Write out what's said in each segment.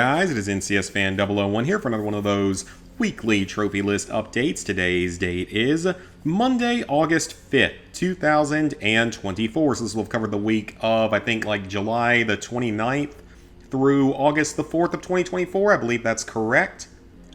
guys? It is NCSFan001 here for another one of those weekly trophy list updates. Today's date is Monday, August 5th, 2024. So this will have covered the week of, I think, like July the 29th through August the 4th of 2024. I believe that's correct.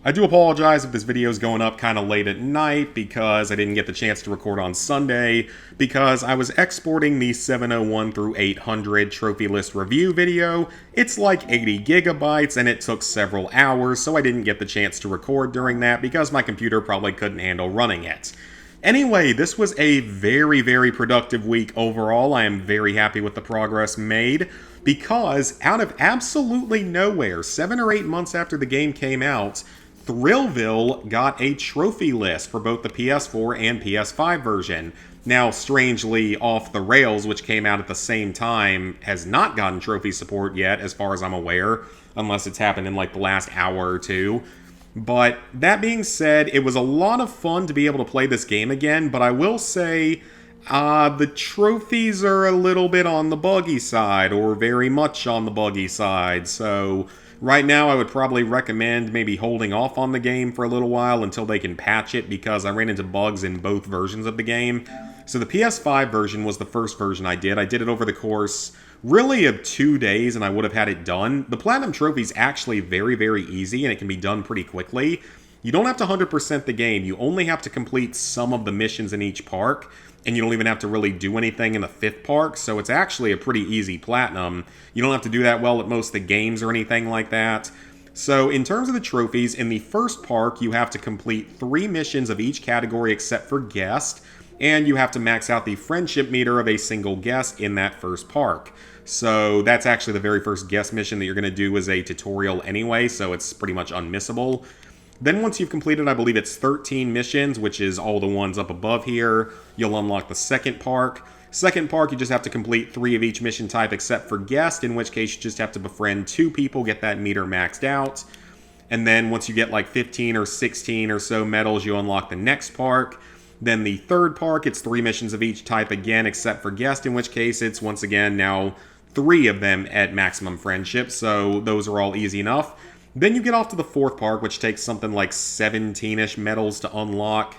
I do apologize if this video is going up kind of late at night because I didn't get the chance to record on Sunday because I was exporting the 701 through 800 trophy list review video. It's like 80 gigabytes and it took several hours, so I didn't get the chance to record during that because my computer probably couldn't handle running it. Anyway, this was a very productive week overall. I am very happy with the progress made because out of absolutely nowhere, 7 or 8 months after the game came out, Thrillville got a trophy list for both the PS4 and PS5 version. Now, strangely, Off the Rails, which came out at the same time, has not gotten trophy support yet, as far as I'm aware, unless it's happened in like the last hour or two. But that being said, it was a lot of fun to be able to play this game again, but I will say the trophies are a little bit on the buggy side, or very much on the buggy side, so right now I would probably recommend maybe holding off on the game for a little while until they can patch it, because I ran into bugs in both versions of the game. So the PS5 version was the first version I did. I did it over the course really of 2 days and I would have had it done. The Platinum Trophy is actually very easy and it can be done pretty quickly. You don't have to 100% the game. You only have to complete some of the missions in each park, and you don't even have to really do anything in the 5th park, so it's actually a pretty easy Platinum. You don't have to do that well at most of the games or anything like that. So in terms of the trophies, in the first park, you have to complete 3 missions of each category except for guest, and you have to max out the friendship meter of a single guest in that first park. So that's actually the very first guest mission that you're going to do as a tutorial anyway, so it's pretty much unmissable. Then once you've completed, I believe it's 13 missions, which is all the ones up above here, you'll unlock the second park. Second park, you just have to complete 3 of each mission type except for guest, in which case you just have to befriend 2 people, get that meter maxed out. And then once you get like 15 or 16 or so medals, you unlock the next park. Then the third park, it's 3 missions of each type again except for guest, in which case it's once again now 3 of them at maximum friendship, so those are all easy enough. Then you get off to the 4th park, which takes something like 17-ish medals to unlock.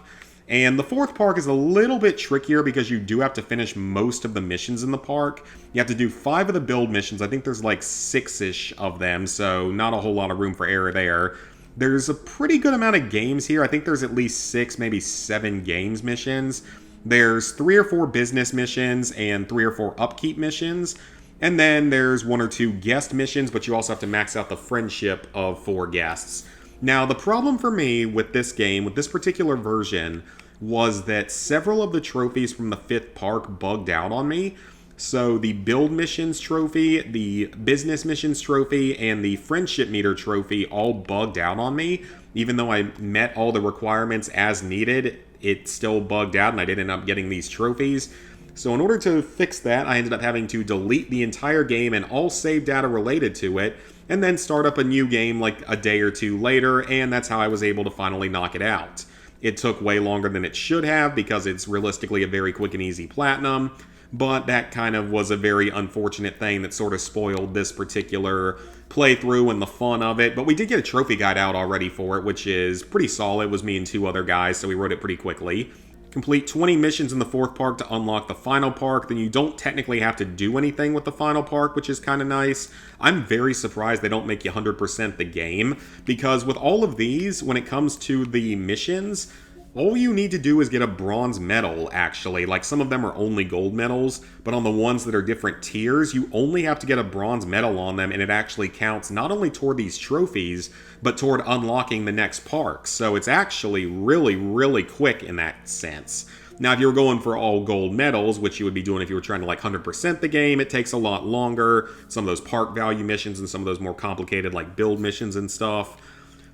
And the 4th park is a little bit trickier because you do have to finish most of the missions in the park. You have to do 5 of the build missions. I think there's like 6-ish of them, so not a whole lot of room for error there. There's a pretty good amount of games here. I think there's at least 6, maybe 7 games missions. There's 3 or 4 business missions and 3 or 4 upkeep missions. And then there's 1 or 2 guest missions, but you also have to max out the friendship of 4 guests. Now, the problem for me with this game, with this particular version, was that several of the trophies from the 5th park bugged out on me. So the build missions trophy, the business missions trophy, and the friendship meter trophy all bugged out on me. Even though I met all the requirements as needed, it still bugged out and I didn't end up getting these trophies. So in order to fix that, I ended up having to delete the entire game and all save data related to it, and then start up a new game like a day or 2 later, and that's how I was able to finally knock it out. It took way longer than it should have because it's realistically a very quick and easy Platinum, but that kind of was a very unfortunate thing that sort of spoiled this particular playthrough and the fun of it. But we did get a trophy guide out already for it, which is pretty solid. It was me and 2 other guys, so we wrote it pretty quickly. Complete 20 missions in the 4th park to unlock the final park, then you don't technically have to do anything with the final park, which is kind of nice. I'm very surprised they don't make you 100% the game, because with all of these, when it comes to the missions, all you need to do is get a bronze medal, actually. Like, some of them are only gold medals, but on the ones that are different tiers, you only have to get a bronze medal on them, and it actually counts not only toward these trophies, but toward unlocking the next park. So it's actually really quick in that sense. Now, if you were going for all gold medals, which you would be doing if you were trying to like 100% the game, it takes a lot longer. Some of those park value missions and some of those more complicated like build missions and stuff.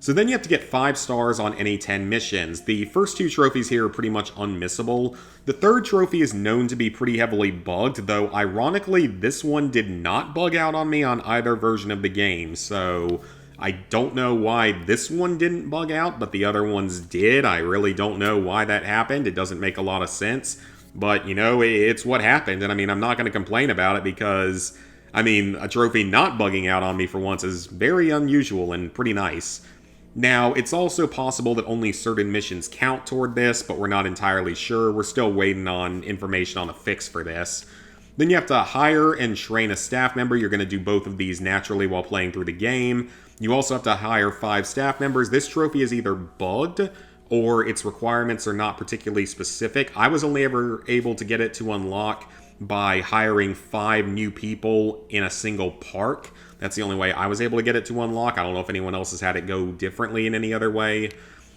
So then you have to get 5 stars on any 10 missions. The first 2 trophies here are pretty much unmissable. The 3rd trophy is known to be pretty heavily bugged, though ironically this one did not bug out on me on either version of the game. So I don't know why this one didn't bug out, but the other ones did. I really don't know why that happened. It doesn't make a lot of sense. But, you know, it's what happened. And I mean, I'm not going to complain about it because I mean, a trophy not bugging out on me for once is very unusual and pretty nice. Now, it's also possible that only certain missions count toward this, but we're not entirely sure. We're still waiting on information on a fix for this. Then you have to hire and train a staff member. You're going to do both of these naturally while playing through the game. You also have to hire 5 staff members. This trophy is either bugged or its requirements are not particularly specific. I was only ever able to get it to unlock by hiring 5 new people in a single park. That's the only way I was able to get it to unlock. I don't know if anyone else has had it go differently in any other way.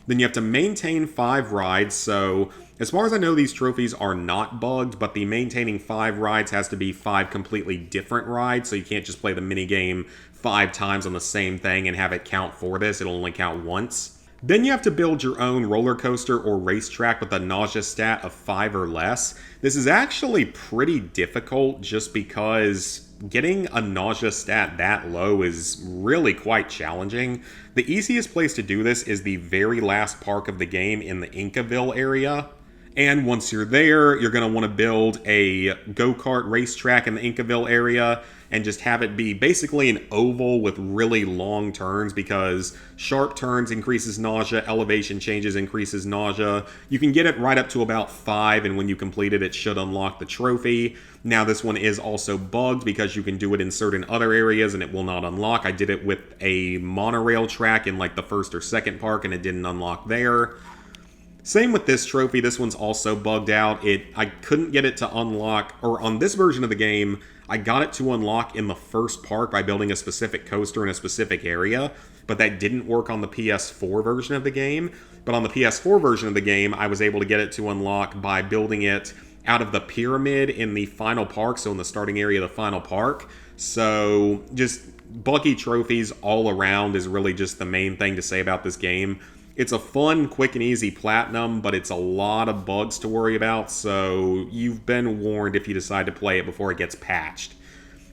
Then you have to maintain 5 rides, so as far as I know, these trophies are not bugged, but the maintaining 5 rides has to be 5 completely different rides, so you can't just play the minigame 5 times on the same thing and have it count for this. It'll only count once. Then you have to build your own roller coaster or racetrack with a nausea stat of 5 or less. This is actually pretty difficult just because getting a nausea stat that low is really quite challenging. The easiest place to do this is the very last park of the game in the Incaville area. And once you're there, you're going to want to build a go-kart racetrack in the Incaville area and just have it be basically an oval with really long turns, because sharp turns increases nausea, elevation changes increases nausea. You can get it right up to about 5, and when you complete it, it should unlock the trophy. Now this one is also bugged because you can do it in certain other areas and it will not unlock. I did it with a monorail track in like the first or second park and it didn't unlock there. Same with this trophy. This one's also bugged out. I couldn't get it to unlock, or on this version of the game, I got it to unlock in the first park by building a specific coaster in a specific area, but that didn't work on the PS4 version of the game. But on the PS4 version of the game, I was able to get it to unlock by building it out of the pyramid in the final park, so in the starting area of the final park. So just buggy trophies all around is really just the main thing to say about this game. It's a fun, quick, and easy platinum, but it's a lot of bugs to worry about, so you've been warned if you decide to play it before it gets patched.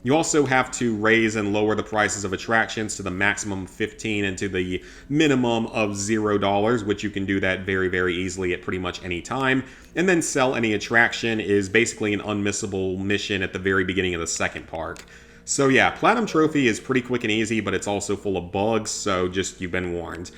You also have to raise and lower the prices of attractions to the maximum 15 and to the minimum of $0, which you can do that very, very easily at pretty much any time. And then sell any attraction is basically an unmissable mission at the very beginning of the second park. So yeah, Platinum Trophy is pretty quick and easy, but it's also full of bugs, so just you've been warned.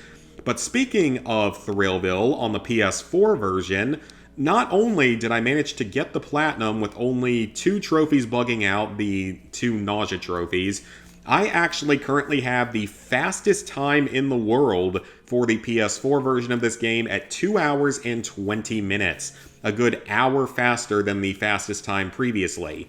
But speaking of Thrillville on the PS4 version, not only did I manage to get the Platinum with only 2 trophies bugging out, the 2 nausea trophies, I actually currently have the fastest time in the world for the PS4 version of this game at 2 hours and 20 minutes. A good hour faster than the fastest time previously.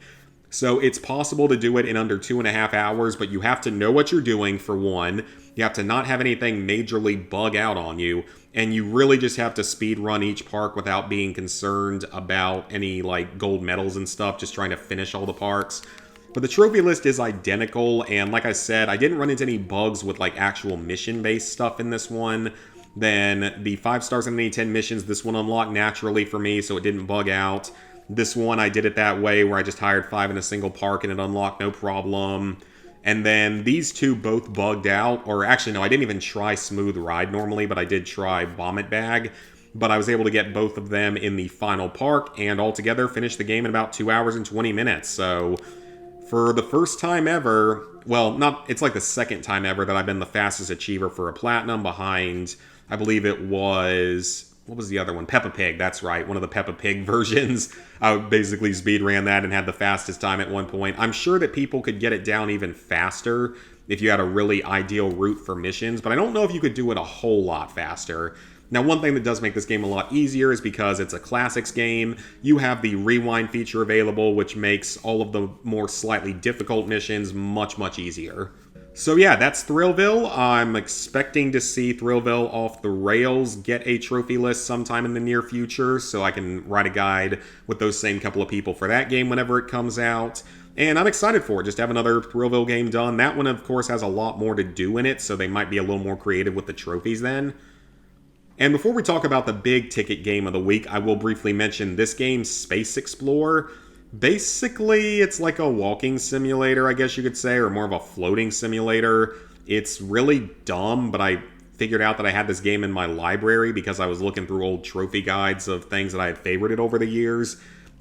So it's possible to do it in under 2.5 hours, but you have to know what you're doing, for one. You have to not have anything majorly bug out on you, and you really just have to speed run each park without being concerned about any like gold medals and stuff, just trying to finish all the parks. But the trophy list is identical, and like I said, I didn't run into any bugs with like actual mission-based stuff in this one. Then the 5 stars in any 10 missions, this one unlocked naturally for me, so it didn't bug out. This one, I did it that way, where I just hired 5 in a single park and it unlocked no problem. And then these 2 both bugged out, or actually no, I didn't even try Smooth Ride normally, but I did try Vomit Bag. But I was able to get both of them in the final park, and altogether finished the game in about 2 hours and 20 minutes. So for the first time ever, well, it's like the second time ever that I've been the fastest achiever for a Platinum, behind, I believe it was... what was the other one? Peppa Pig, that's right. One of the Peppa Pig versions. I basically speed ran that and had the fastest time at one point. I'm sure that people could get it down even faster if you had a really ideal route for missions, but I don't know if you could do it a whole lot faster. Now, one thing that does make this game a lot easier is because it's a classics game, you have the rewind feature available, which makes all of the more slightly difficult missions much, much easier. So yeah, that's Thrillville. I'm expecting to see Thrillville off the rails get a trophy list sometime in the near future, so I can write a guide with those same couple of people for that game whenever it comes out. And I'm excited for it, just to have another Thrillville game done. That one, of course, has a lot more to do in it, so they might be a little more creative with the trophies then. And before we talk about the big ticket game of the week, I will briefly mention this game, Space Explorer. Basically, it's like a walking simulator, I guess you could say, or more of a floating simulator. It's really dumb, but I figured out that I had this game in my library because I was looking through old trophy guides of things that I had favorited over the years.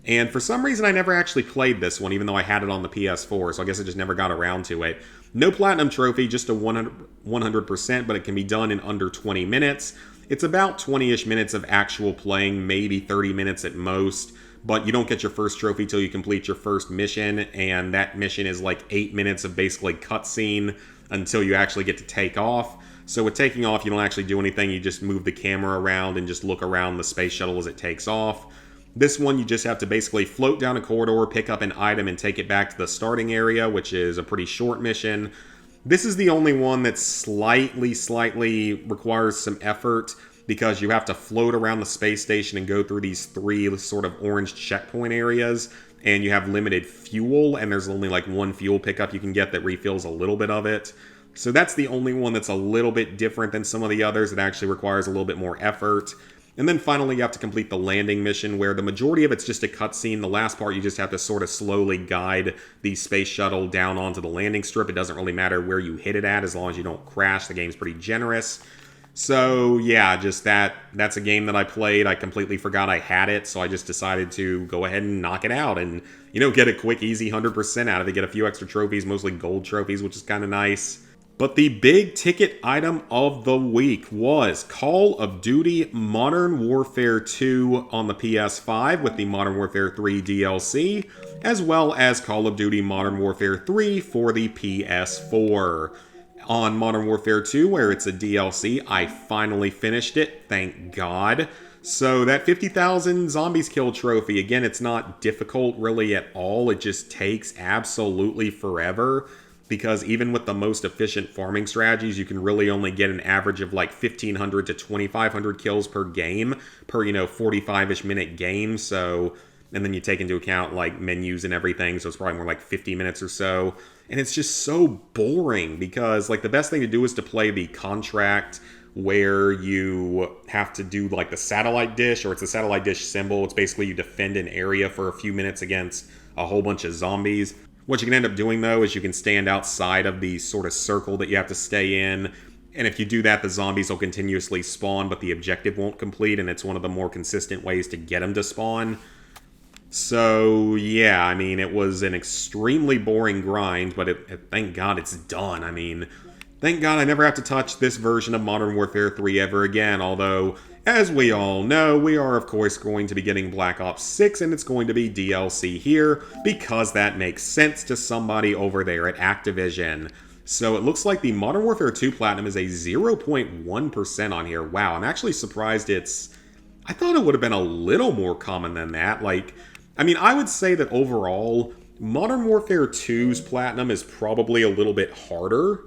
And for some reason, I never actually played this one, even though I had it on the PS4, so I guess I just never got around to it. No Platinum Trophy, just a 100%, but it can be done in under 20 minutes. It's about 20-ish minutes of actual playing, maybe 30 minutes at most, but you don't get your first trophy till you complete your first mission, and that mission is like 8 minutes of basically cutscene until you actually get to take off. So with taking off, you don't actually do anything, you just move the camera around and just look around the space shuttle as it takes off. This one, you just have to basically float down a corridor, pick up an item, and take it back to the starting area, which is a pretty short mission. This is the only one that slightly requires some effort, because you have to float around the space station and go through these 3 sort of orange checkpoint areas, and you have limited fuel, and there's only like 1 fuel pickup you can get that refills a little bit of it. So that's the only one that's a little bit different than some of the others. It actually requires a little bit more effort. And then finally, you have to complete the landing mission, where the majority of it's just a cutscene. The last part, you just have to sort of slowly guide the space shuttle down onto the landing strip. It doesn't really matter where you hit it at, as long as you don't crash. The game's pretty generous. So yeah, just that's a game that I played. I completely forgot I had it, so I just decided to go ahead and knock it out and, get a quick, easy 100% out of it. Get a few extra trophies, mostly gold trophies, which is kind of nice. But the big ticket item of the week was Call of Duty Modern Warfare 2 on the PS5 with the Modern Warfare 3 DLC, as well as Call of Duty Modern Warfare 3 for the PS4. On Modern Warfare 2, where it's a DLC, I finally finished it, thank God. So that 50,000 zombies killed trophy, again, it's not difficult really at all. It just takes absolutely forever, because even with the most efficient farming strategies, you can really only get an average of like 1,500 to 2,500 kills per game, per, 45-ish minute game. So, and then you take into account like menus and everything, so it's probably more like 50 minutes or so. And it's just so boring, because like the best thing to do is to play the contract, where you have to do like the satellite dish, or it's a satellite dish symbol. It's basically you defend an area for a few minutes against a whole bunch of zombies. What you can end up doing, though, is you can stand outside of the sort of circle that you have to stay in. And if you do that, the zombies will continuously spawn, but the objective won't complete, and it's one of the more consistent ways to get them to spawn. So, yeah, I mean, it was an extremely boring grind, but thank God it's done. I mean, thank God I never have to touch this version of Modern Warfare 3 ever again, although, as we all know, we are of course going to be getting Black Ops 6, and it's going to be DLC here, because that makes sense to somebody over there at Activision. So it looks like the Modern Warfare 2 Platinum is a 0.1% on here. Wow, I'm actually surprised I thought it would have been a little more common than that. I would say that overall, Modern Warfare 2's Platinum is probably a little bit harder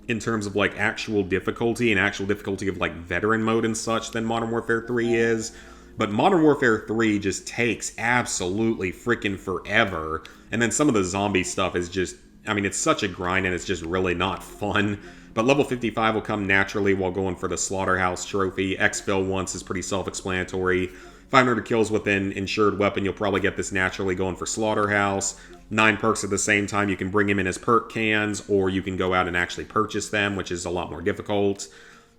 in terms of like actual difficulty of like veteran mode and such than Modern Warfare 3 is. But Modern Warfare 3 just takes absolutely freaking forever. And then some of the zombie stuff is just, it's such a grind, and it's just really not fun. But level 55 will come naturally while going for the Slaughterhouse trophy. Exfil once is pretty self-explanatory. 500 kills with an insured weapon, you'll probably get this naturally going for Slaughterhouse. 9 perks at the same time, you can bring him in as perk cans, or you can go out and actually purchase them, which is a lot more difficult.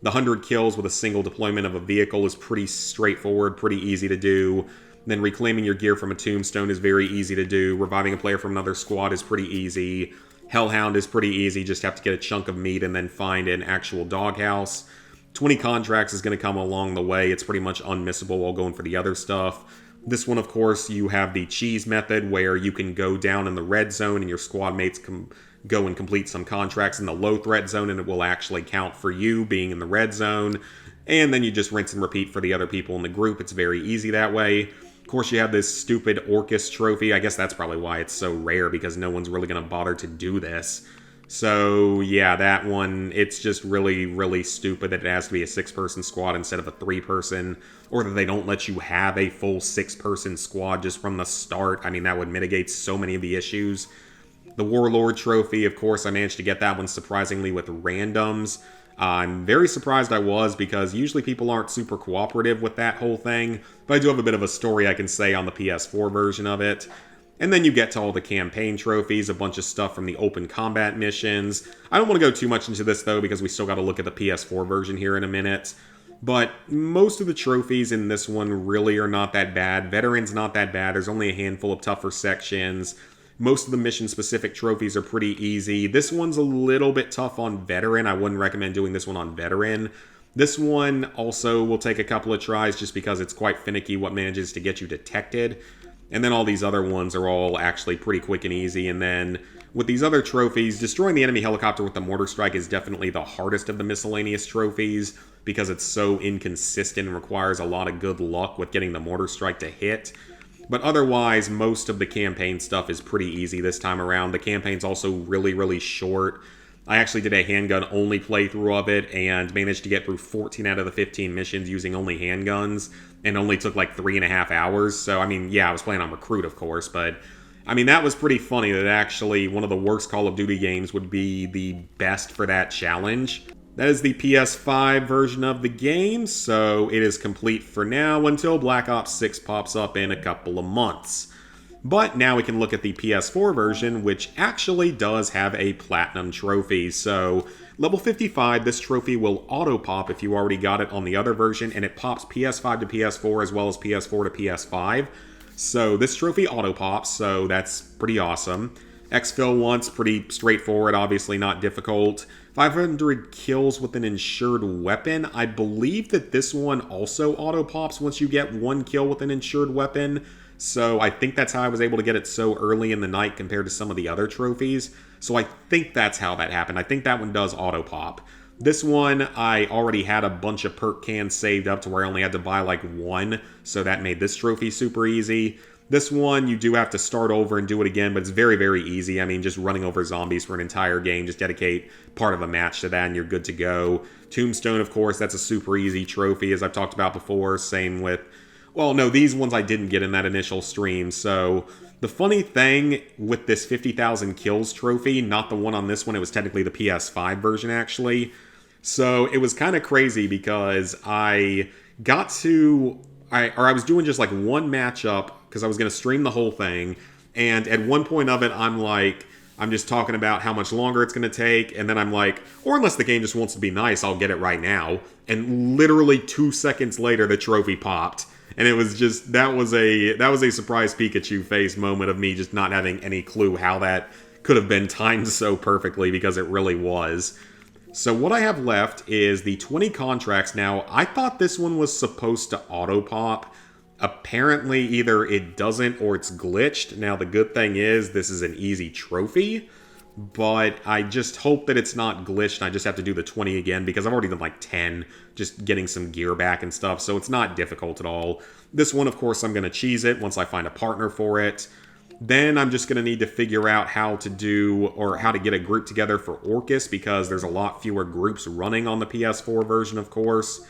The 100 kills with a single deployment of a vehicle is pretty straightforward, pretty easy to do. Then reclaiming your gear from a tombstone is very easy to do. Reviving a player from another squad is pretty easy. Hellhound is pretty easy, just have to get a chunk of meat and then find an actual doghouse. 20 contracts is going to come along the way. It's pretty much unmissable while going for the other stuff. This one, of course, you have the cheese method, where you can go down in the red zone and your squad mates can go and complete some contracts in the low threat zone, and it will actually count for you being in the red zone. And then you just rinse and repeat for the other people in the group. It's very easy that way. Of course, you have this stupid Orcus trophy. I guess that's probably why it's so rare, because no one's really going to bother to do this. So, yeah, that one, it's just really, really stupid that it has to be a 6-person squad instead of a 3-person, or that they don't let you have a full 6-person squad just from the start. That would mitigate so many of the issues. The Warlord trophy, of course, I managed to get that one surprisingly with randoms. I'm very surprised I was, because usually people aren't super cooperative with that whole thing, but I do have a bit of a story I can say on the PS4 version of it. And then you get to all the campaign trophies, a bunch of stuff from the open combat missions. I don't want to go too much into this, though, because we still got to look at the PS4 version here in a minute. But most of the trophies in this one really are not that bad. Veteran's not that bad. There's only a handful of tougher sections. Most of the mission-specific trophies are pretty easy. This one's a little bit tough on Veteran. I wouldn't recommend doing this one on Veteran. This one also will take a couple of tries just because it's quite finicky what manages to get you detected. And then all these other ones are all actually pretty quick and easy. And then with these other trophies, destroying the enemy helicopter with the mortar strike is definitely the hardest of the miscellaneous trophies because it's so inconsistent and requires a lot of good luck with getting the mortar strike to hit. But otherwise, most of the campaign stuff is pretty easy this time around. The campaign's also really, really short. I actually did a handgun-only playthrough of it and managed to get through 14 out of the 15 missions using only handguns and only took like 3.5 hours. So, I mean, yeah, I was playing on Recruit, of course, but I mean, that was pretty funny that actually one of the worst Call of Duty games would be the best for that challenge. That is the PS5 version of the game, so it is complete for now until Black Ops 6 pops up in a couple of months. But now we can look at the PS4 version, which actually does have a Platinum trophy. So, level 55, this trophy will auto-pop if you already got it on the other version, and it pops PS5 to PS4 as well as PS4 to PS5. So, this trophy auto-pops, so that's pretty awesome. Exfil once, pretty straightforward, obviously not difficult. 500 kills with an insured weapon. I believe that this one also auto-pops once you get 1 kill with an insured weapon. So I think that's how I was able to get it so early in the night compared to some of the other trophies. So I think that's how that happened. I think that one does auto-pop. This one, I already had a bunch of perk cans saved up to where I only had to buy like 1. So that made this trophy super easy. This one, you do have to start over and do it again, but it's very, very easy. I mean, just running over zombies for an entire game, just dedicate part of a match to that and you're good to go. Tombstone, of course, that's a super easy trophy, as I've talked about before. Same with, well, no, these ones I didn't get in that initial stream. So the funny thing with this 50,000 kills trophy, not the one on this one, it was technically the PS5 version, actually. So it was kind of crazy because I got to... I was doing just like one matchup because I was going to stream the whole thing. And at one point of it, I'm just talking about how much longer it's going to take. And then I'm like, or unless the game just wants to be nice, I'll get it right now. And literally 2 seconds later, the trophy popped. And it was just, that was a surprise Pikachu face moment of me just not having any clue how that could have been timed so perfectly because it really was. So what I have left is the 20 contracts. Now, I thought this one was supposed to auto-pop. Apparently, either it doesn't or it's glitched. Now, the good thing is this is an easy trophy, but I just hope that it's not glitched and I just have to do the 20 again because I've already done like 10, just getting some gear back and stuff, so it's not difficult at all. This one, of course, I'm going to cheese it once I find a partner for it. Then I'm just going to need to figure out how to do, or how to get a group together for Orcus, because there's a lot fewer groups running on the PS4 version, of course.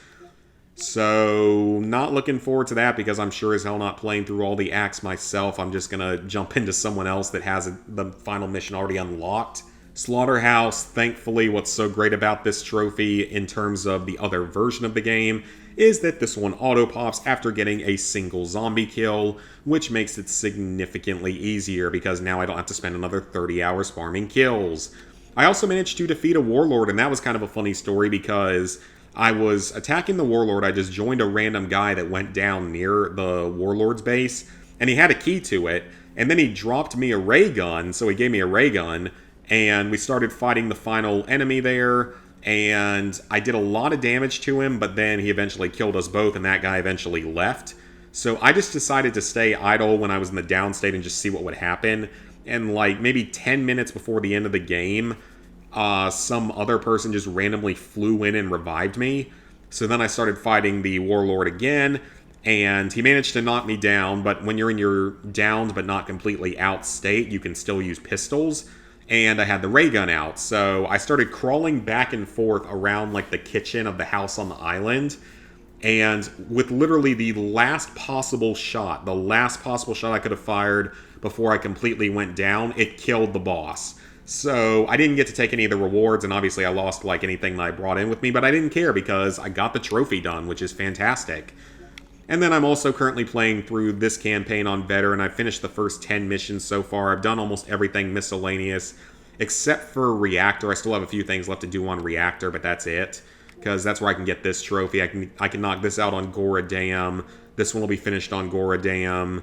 So, not looking forward to that, because I'm sure as hell not playing through all the acts myself. I'm just going to jump into someone else that has the final mission already unlocked. Slaughterhouse, thankfully, what's so great about this trophy in terms of the other version of the game is that this one auto-pops after getting a single zombie kill, which makes it significantly easier because now I don't have to spend another 30 hours farming kills. I also managed to defeat a warlord, and that was kind of a funny story because I was attacking the warlord. I just joined a random guy that went down near the warlord's base, and he had a key to it, and then he dropped me a ray gun, so he gave me a ray gun, and we started fighting the final enemy there, and I did a lot of damage to him, but then he eventually killed us both, and that guy eventually left. So I just decided to stay idle when I was in the downstate and just see what would happen. And like maybe 10 minutes before the end of the game, some other person just randomly flew in and revived me. So then I started fighting the warlord again, and he managed to knock me down, but when you're in your downed but not completely out state, you can still use pistols. And I had the ray gun out, so I started crawling back and forth around like the kitchen of the house on the island, and with literally the last possible shot I could have fired before I completely went down, it killed the boss. So I didn't get to take any of the rewards, and obviously I lost like anything that I brought in with me, but I didn't care because I got the trophy done, which is fantastic. And then I'm also currently playing through this campaign on Veteran. I've finished the first 10 missions so far. I've done almost everything miscellaneous, except for Reactor. I still have a few things left to do on Reactor, but that's it. because that's where I can get this trophy. I can knock this out on Gora Dam. This one will be finished on Gora Dam.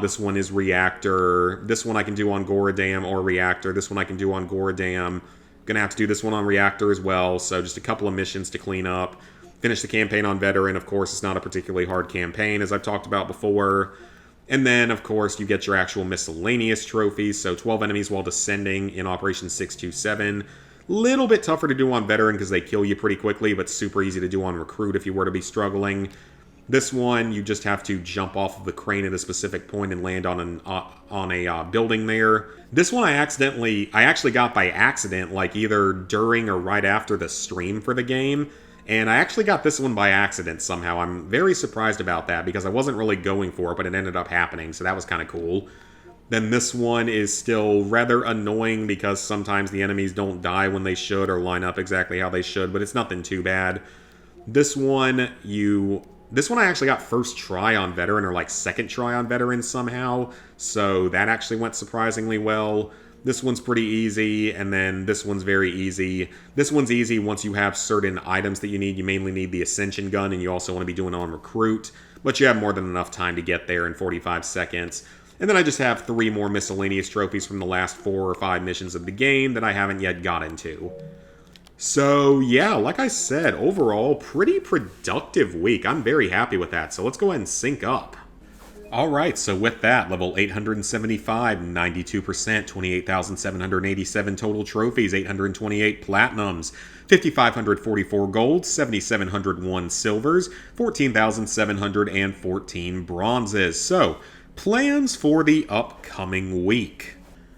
This one is Reactor. This one I can do on Gora Dam or Reactor. This one I can do on Gora Dam. Gonna have to do this one on Reactor as well, so just a couple of missions to clean up. Finish the campaign on Veteran. Of course, it's not a particularly hard campaign, as I've talked about before. And then, of course, you get your actual miscellaneous trophies, so 12 enemies while descending in Operation 627. Little bit tougher to do on Veteran because they kill you pretty quickly, but super easy to do on Recruit if you were to be struggling. This one, you just have to jump off of the crane at a specific point and land on a building there. This one I actually got by accident, like either during or right after the stream for the game. And I actually got this one by accident somehow. I'm very surprised about that because I wasn't really going for it, but it ended up happening, so that was kind of cool. Then this one is still rather annoying because sometimes the enemies don't die when they should or line up exactly how they should, but it's nothing too bad. This one I actually got first try on Veteran, or like second try on Veteran somehow, so that actually went surprisingly well. This one's pretty easy, and then this one's very easy. This one's easy once you have certain items that you need. You mainly need the Ascension Gun, and you also want to be doing it on Recruit, but you have more than enough time to get there in 45 seconds. And then I just have 3 more miscellaneous trophies from the last 4 or 5 missions of the game that I haven't yet gotten to. So, yeah, like I said, overall, pretty productive week. I'm very happy with that, so let's go ahead and sync up. Alright, so with that, level 875, 92%, 28,787 total trophies, 828 platinums, 5,544 golds, 7,701 silvers, 14,714 bronzes. So, plans for the upcoming week.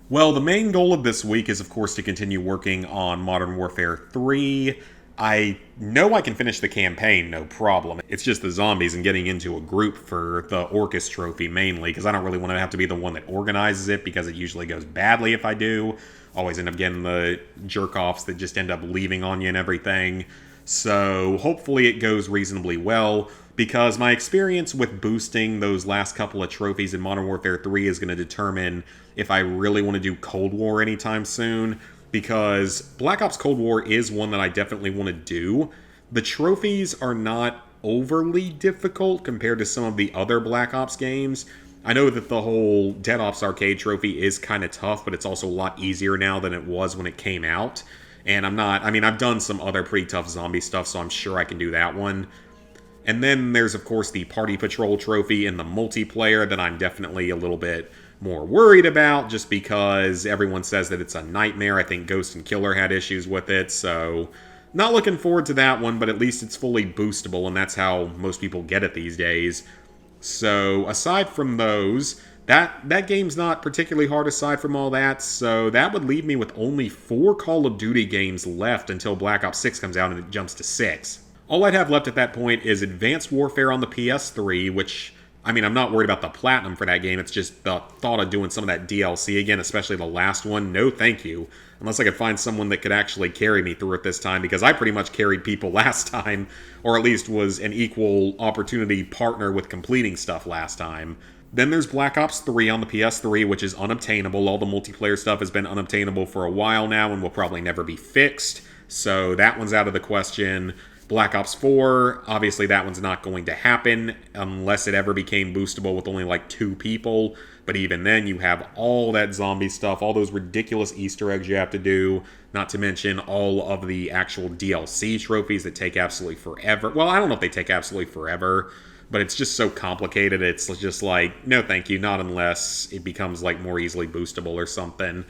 Well, the main goal of this week is, of course, to continue working on Modern Warfare 3. I know I can finish the campaign, no problem. It's just the zombies and getting into a group for the Orcus trophy mainly, because I don't really want to have to be the one that organizes it, because it usually goes badly if I do. Always end up getting the jerk-offs that just end up leaving on you and everything. So hopefully it goes reasonably well, because my experience with boosting those last couple of trophies in Modern Warfare 3 is going to determine if I really want to do Cold War anytime soon. Because Black Ops Cold War is one that I definitely want to do. The trophies are not overly difficult compared to some of the other Black Ops games. I know that the whole Dead Ops Arcade trophy is kind of tough, but it's also a lot easier now than it was when it came out. And I've done some other pretty tough zombie stuff, so I'm sure I can do that one. And then there's, of course, the Party Patrol trophy in the multiplayer that I'm definitely a little bit more worried about, just because everyone says that it's a nightmare. I think Ghost and Killer had issues with it, so not looking forward to that one, but at least it's fully boostable, and that's how most people get it these days. So aside from those, that game's not particularly hard aside from all that, so that would leave me with only 4 Call of Duty games left until Black Ops 6 comes out and it jumps to 6. All I'd have left at that point is Advanced Warfare on the PS3, which, I'm not worried about the platinum for that game. It's just the thought of doing some of that DLC again, especially the last one. No, thank you. Unless I could find someone that could actually carry me through it this time, because I pretty much carried people last time, or at least was an equal opportunity partner with completing stuff last time. Then there's Black Ops 3 on the PS3, which is unobtainable. All the multiplayer stuff has been unobtainable for a while now and will probably never be fixed. So that one's out of the question. Black Ops 4, obviously that one's not going to happen unless it ever became boostable with only like 2 people. But even then, you have all that zombie stuff, all those ridiculous Easter eggs you have to do, not to mention all of the actual DLC trophies that take absolutely forever. Well, I don't know if they take absolutely forever, but it's just so complicated. It's just like, no thank you, not unless it becomes like more easily boostable or something.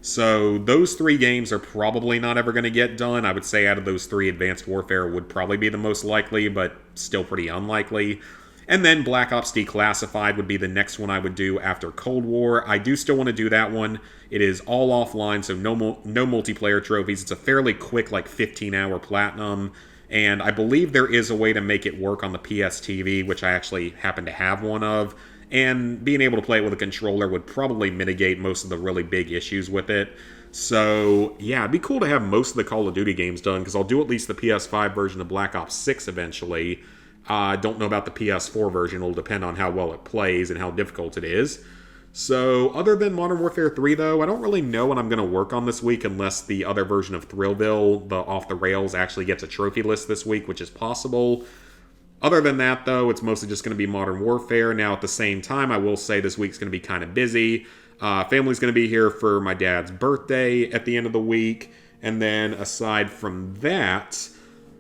So those 3 games are probably not ever going to get done. I would say out of those 3, Advanced Warfare would probably be the most likely, but still pretty unlikely. And then Black Ops Declassified would be the next one I would do after Cold War. I do still want to do that one. It is all offline, so no multiplayer trophies. It's a fairly quick, like 15-hour platinum. And I believe there is a way to make it work on the PS TV, which I actually happen to have one of. And being able to play it with a controller would probably mitigate most of the really big issues with it. So, yeah, it'd be cool to have most of the Call of Duty games done, because I'll do at least the PS5 version of Black Ops 6 eventually. Don't know about the PS4 version. It'll depend on how well it plays and how difficult it is. So, other than Modern Warfare 3, though, I don't really know what I'm going to work on this week unless the other version of Thrillville, the Off the Rails, actually gets a trophy list this week, which is possible. Other than that, though, it's mostly just going to be Modern Warfare. Now, at the same time, I will say this week's going to be kind of busy. Family's going to be here for my dad's birthday at the end of the week. And then, aside from that,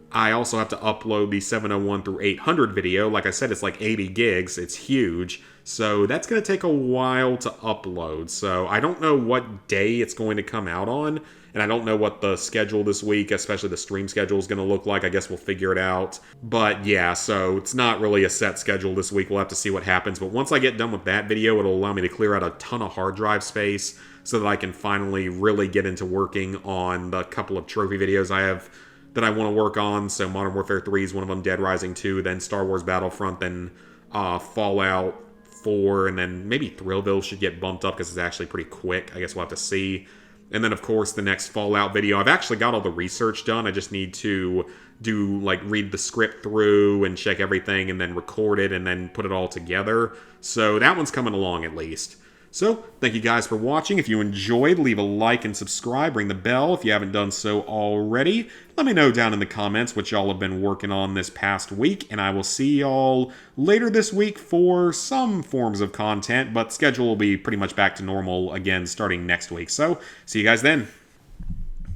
I also have to upload the 701 through 800 video. Like I said, it's like 80 gigs. It's huge. So that's going to take a while to upload. So I don't know what day it's going to come out on. And I don't know what the schedule this week, especially the stream schedule, is going to look like. I guess we'll figure it out. But yeah, so it's not really a set schedule this week. We'll have to see what happens. But once I get done with that video, it'll allow me to clear out a ton of hard drive space so that I can finally really get into working on the couple of trophy videos I have that I want to work on. So Modern Warfare 3 is one of them, Dead Rising 2, then Star Wars Battlefront, then Fallout 4, and then maybe Thrillville should get bumped up because it's actually pretty quick. I guess we'll have to see. And then, of course, the next Fallout video. I've actually got all the research done. I just need to read the script through and check everything and then record it and then put it all together. So that one's coming along at least. So, thank you guys for watching. If you enjoyed, leave a like and subscribe. Ring the bell if you haven't done so already. Let me know down in the comments what y'all have been working on this past week. And I will see y'all later this week for some forms of content. But schedule will be pretty much back to normal again starting next week. So, see you guys then.